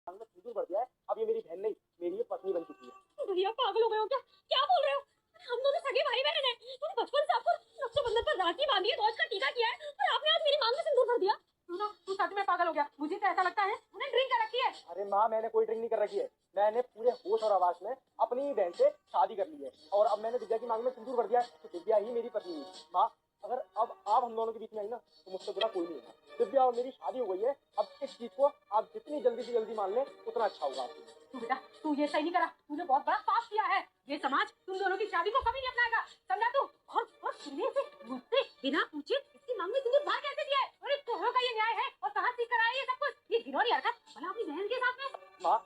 में सिंदूर भर दिया है। अब ये मेरी बहन नहीं, मेरी ये पत्नी बन चुकी है। भैया पागल हो गए हो क्या? क्या बोल रहे हो? हम दोनों सगे भाई बहन हैं। मैंने बचपन से आपको रक्षाबंधन पर राखी बांधी है, ध्वज का टीका किया है, और आपने आज मेरी मांग में सिंदूर भर दिया। तू सच में पागल हो गया। मुझे तो ऐसा लगता है उन्हें ड्रिंक कर रखी है। अरे माँ, मैंने कोई ड्रिंक नहीं कर रखी है। मैंने पूरे होश और आवाज में अपनी ही बहन से शादी कर ली है, और अब मैंने दिव्या की मांग में सिंदूर भर दिया है, तो दिव्या ही मेरी पत्नी है। माँ, अगर अब आप हम दोनों के बीच में आई ना, तो मुझसे बुरा कोई नहीं होगा। दिव्या और मेरी शादी हो गई है। अब इस चीज को आप जितनी जल्दी से जल्दी मान लें, उतना अच्छा होगा आपके लिए। तू बेटा, तू ये सही नहीं करा। तूने बहुत बड़ा पाप किया है। ये समाज तुम दोनों की शादी को कभी नहीं अपनाएगा, समझा तू? और तूने इसे मुझसे बिना पूछे इसकी मांग में सिंदूर भर कैसे दिया है? अरे कहाँ का ये न्याय है और कहाँ सीख कर आया ये सब कुछ? ये घिनौनी हरकत भला अपनी बहन के साथ में। माँ,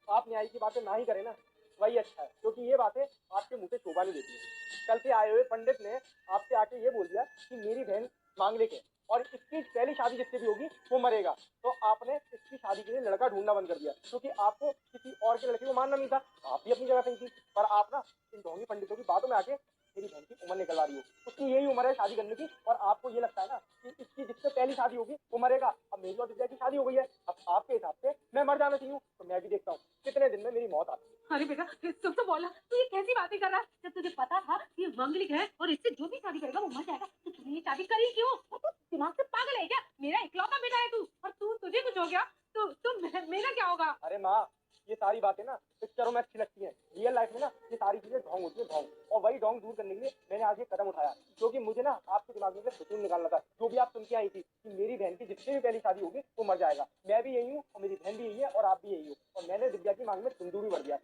आप न्याय की बातें ना ही करें ना, वही अच्छा है, क्योंकि ये बातें आपके मुंह से शोभा नहीं देती है। कल से आए हुए पंडित ने आपसे आके ये बोल दिया कि मेरी बहन मांगलिक है, और इसकी पहली शादी जिससे भी होगी वो मरेगा। तो आपने इसकी शादी के लिए लड़का ढूंढना बंद कर दिया, क्योंकि आपको किसी और के लड़के को मानना नहीं था। आप भी अपनी जगह सही थी, पर आप ना इन ढोंगी पंडितों की बातों में आके मेरी बहन की उम्र निकलवा रही हो। उसकी यही उम्र है शादी करने की, और आपको ये लगता है ना कि इसकी जिससे पहली शादी होगी वो मरेगा। अब मेरी और दिव्या की शादी हो गई है, अब आपके हिसाब से मैं मर जाना चाहिए, तो मैं भी देखता हूँ कितने दिन में मेरी मौत आती है। अरे बेटा, तुम तो बोला तू ये कैसी बातें कर रहा है? जब तुझे पता था कि ये मंगलिक है और इससे जो भी शादी करेगा वो मर जाएगा, तो तूने ये शादी करी क्यों? और तू दिमाग से पागल है क्या? मेरा इकलौता बेटा है तू, और तुझे कुछ हो गया तो मेरा क्या होगा? अरे माँ, ये सारी बातें ना पिक्चरों में अच्छी लगती हैं, रियल लाइफ में ना ये सारी चीजें ढोंग होती है, ढोंग। और वही ढोंग दूर करने के लिए मैंने आज ये कदम उठाया, क्योंकि मुझे ना आपके दिमाग में से सुकून निकालना था। जो भी आप सुन के आई थी कि मेरी बहन की जिससे भी पहली शादी होगी वो मर जाएगा, मैं भी यही हूँ और मेरी बहन भी यही है और आप भी यही हो, और मैंने दिव्या की मांग में सिंदूर भी भर दिया।